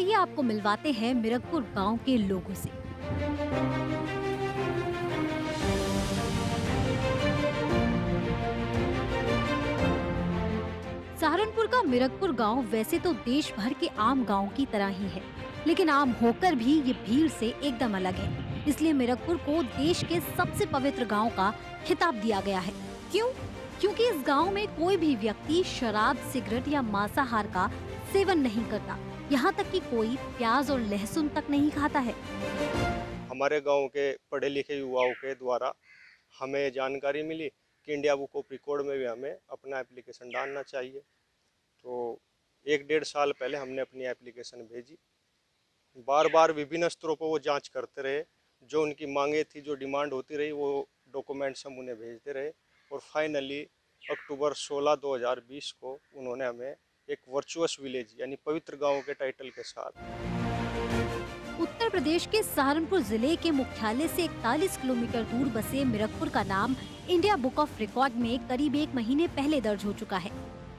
आइए आपको मिलवाते हैं मिरकपुर गांव के लोगों से। सहारनपुर का मिरकपुर गांव वैसे तो देश भर के आम गांव की तरह ही है, लेकिन आम होकर भी ये भीड़ से एकदम अलग है। इसलिए मिरकपुर को देश के सबसे पवित्र गांव का खिताब दिया गया है। क्यों? क्योंकि इस गांव में कोई भी व्यक्ति शराब, सिगरेट या मांसाहार का सेवन नहीं करता। यहाँ तक कि कोई प्याज और लहसुन तक नहीं खाता है। हमारे गांव के पढ़े लिखे युवाओं के द्वारा हमें जानकारी मिली कि इंडिया बुक ऑफ रिकॉर्ड में भी हमें अपना एप्लीकेशन डालना चाहिए। तो 1-1.5 साल पहले हमने अपनी एप्लीकेशन भेजी। बार बार विभिन्न स्तरों पर वो जांच करते रहे, जो उनकी मांगे थी, जो डिमांड होती रही, वो डॉक्यूमेंट्स हम उन्हें भेजते रहे और फाइनली अक्टूबर 16, 2020 को उन्होंने हमें एक वर्चुअस विलेज यानी पवित्र गांव के टाइटल के साथ। उत्तर प्रदेश के सहारनपुर जिले के मुख्यालय से 41 किलोमीटर दूर बसे मिरकपुर का नाम इंडिया बुक ऑफ रिकॉर्ड में करीब 1 महीने पहले दर्ज हो चुका है।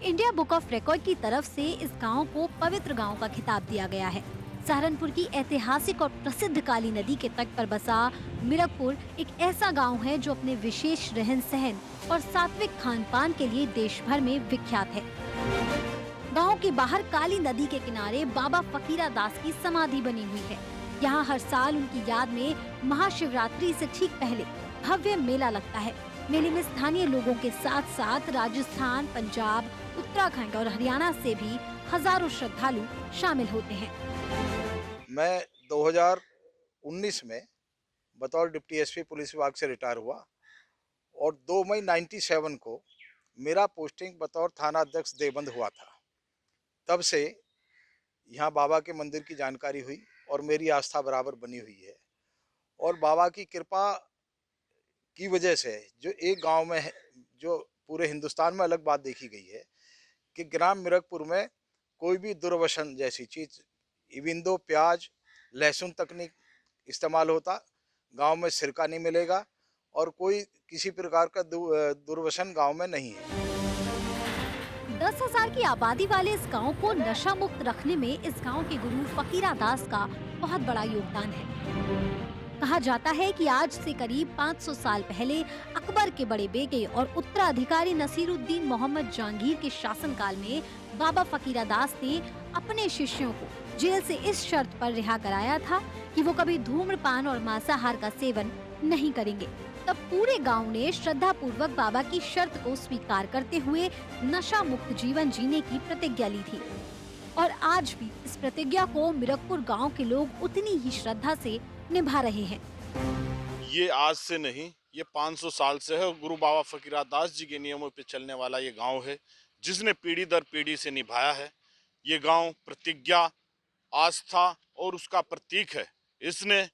इंडिया बुक ऑफ रिकॉर्ड की तरफ से इस गांव को पवित्र गांव का खिताब दिया गया है। सहारनपुर की ऐतिहासिक और प्रसिद्ध काली नदी के तट पर बसा मिरकपुर एक ऐसा गांव है जो अपने विशेष रहन सहन और सात्विक खान पान के लिए देश भर में विख्यात है। गांव के बाहर काली नदी के किनारे बाबा फकीरा दास की समाधि बनी हुई है। यहाँ हर साल उनकी याद में महाशिवरात्रि से ठीक पहले भव्य मेला लगता है। मेले में स्थानीय लोगों के साथ साथ राजस्थान, पंजाब, उत्तराखंड और हरियाणा से भी हजारों श्रद्धालु शामिल होते हैं। मैं 2019 में बतौर डिप्टी एसपी पुलिस विभाग से रिटायर हुआ और 2 मई 97 को मेरा पोस्टिंग बतौर थाना अध्यक्ष देवबंद हुआ था। तब से यहाँ बाबा के मंदिर की जानकारी हुई और मेरी आस्था बराबर बनी हुई है। और बाबा की कृपा की वजह से जो एक गांव में है, जो पूरे हिंदुस्तान में अलग बात देखी गई है कि ग्राम मिरकपुर में कोई भी दुर्व्यसन जैसी चीज़, इवन दो प्याज लहसुन तक नहीं इस्तेमाल होता, गांव में सिरका नहीं मिलेगा और कोई किसी प्रकार का दुर्व्यसन गांव में नहीं है। 10,000 की आबादी वाले इस गांव को नशा मुक्त रखने में इस गांव के गुरु फकीरा दास का बहुत बड़ा योगदान है। कहा जाता है कि आज से करीब 500 साल पहले अकबर के बड़े बेटे और उत्तराधिकारी नसीरुद्दीन मोहम्मद जहांगीर के शासनकाल में बाबा फकीरा दास ने अपने शिष्यों को जेल से इस शर्त पर रिहा कराया था कि वो कभी धूम्रपान और मांसाहार का सेवन नहीं करेंगे। तब पूरे गांव ने श्रद्धा पूर्वक बाबा की शर्त को स्वीकार करते हुए नशा मुक्त जीवन जीने की प्रतिज्ञा ली थी और आज भी इस प्रतिज्ञा को मिरकपुर गांव के लोग उतनी ही श्रद्धा से निभा रहे हैं। ये आज से नहीं, ये 500 साल से है। गुरु बाबा फकीरा दास जी के नियमों पे चलने वाला ये गांव है, जिसने पीढ़ी दर पीढ़ी से निभाया है। ये गांव प्रतिज्ञा, आस्था और उसका प्रतीक है। इसने,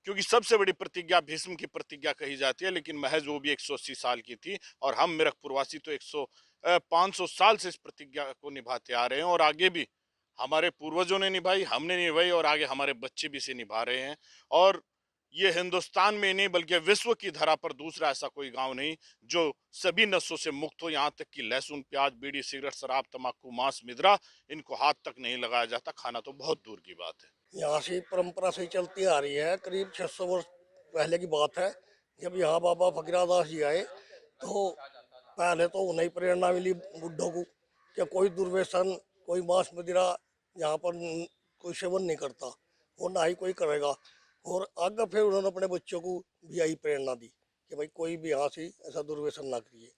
क्योंकि सबसे बड़ी प्रतिज्ञा भीष्म की प्रतिज्ञा कही जाती है, लेकिन महज वो भी 180 साल की थी और हम मिरकपुरवासी तो 500 साल से इस प्रतिज्ञा को निभाते आ रहे हैं और आगे भी हमारे पूर्वजों ने निभाई, हमने निभाई और आगे हमारे बच्चे भी इसे निभा रहे हैं। और ये हिंदुस्तान में नहीं बल्कि विश्व की धरा पर दूसरा ऐसा कोई गांव नहीं जो सभी नशों से मुक्त हो। यहाँ तक कि लहसुन, प्याज, बीड़ी, सिगरेट, शराब, तम्बाकू, मांस, मिद्रा, इनको हाथ तक नहीं लगाया जाता। खाना तो बहुत दूर की बात है। यहाँ से परंपरा से चलती आ रही है। करीब 600 वर्ष पहले की बात है। जब यहाँ बाबा फकीरा दास जी आए तो पहले तो उन्हें प्रेरणा मिली बुड्ढों को कि कोई दुर्व्यसन, कोई मांस मदिरा यहाँ पर कोई सेवन नहीं करता और ना ही कोई करेगा। और आगे फिर उन्होंने अपने बच्चों को भी यही प्रेरणा दी कि भाई कोई भी यहाँ से ऐसा दुर्व्यसन ना करिए।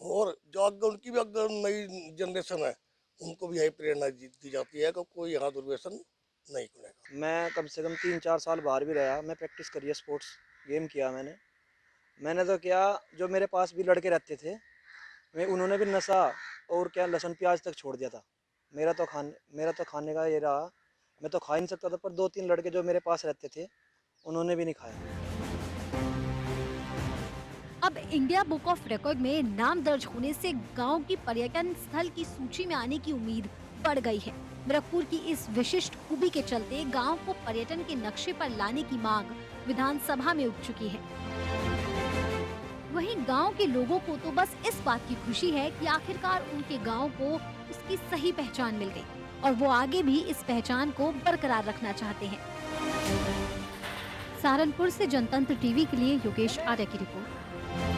और जो आगे उनकी भी अगर नई जनरेशन है उनको भी यही प्रेरणा दी जाती है कि कोई यहाँ दुर्व्यसन नहीं करेगा। मैं कम से कम 3-4 साल बाहर भी रहा। मैं प्रैक्टिस करी है, स्पोर्ट्स गेम किया मैंने तो क्या, जो मेरे पास भी लड़के रहते थे उन्होंने भी नशा और क्या लहसुन प्याज तक छोड़ दिया था। मेरा तो खाने का ये रहा, मैं तो खा ही नहीं सकता था, पर 2-3 लड़के जो मेरे पास रहते थे उन्होंने भी नहीं खाया। अब इंडिया बुक ऑफ रिकॉर्ड में नाम दर्ज होने से गांव की पर्यटन स्थल की सूची में आने की उम्मीद बढ़ गई है। मिरकपुर की इस विशिष्ट खूबी के चलते गांव को पर्यटन के नक्शे पर लाने की मांग विधानसभा में उठ चुकी है। वहीं गांव के लोगों को तो बस इस बात की खुशी है कि आखिरकार उनके गांव को उसकी सही पहचान मिल गई। और वो आगे भी इस पहचान को बरकरार रखना चाहते हैं। सहारनपुर से जनतंत्र टीवी के लिए योगेश आर्य की रिपोर्ट।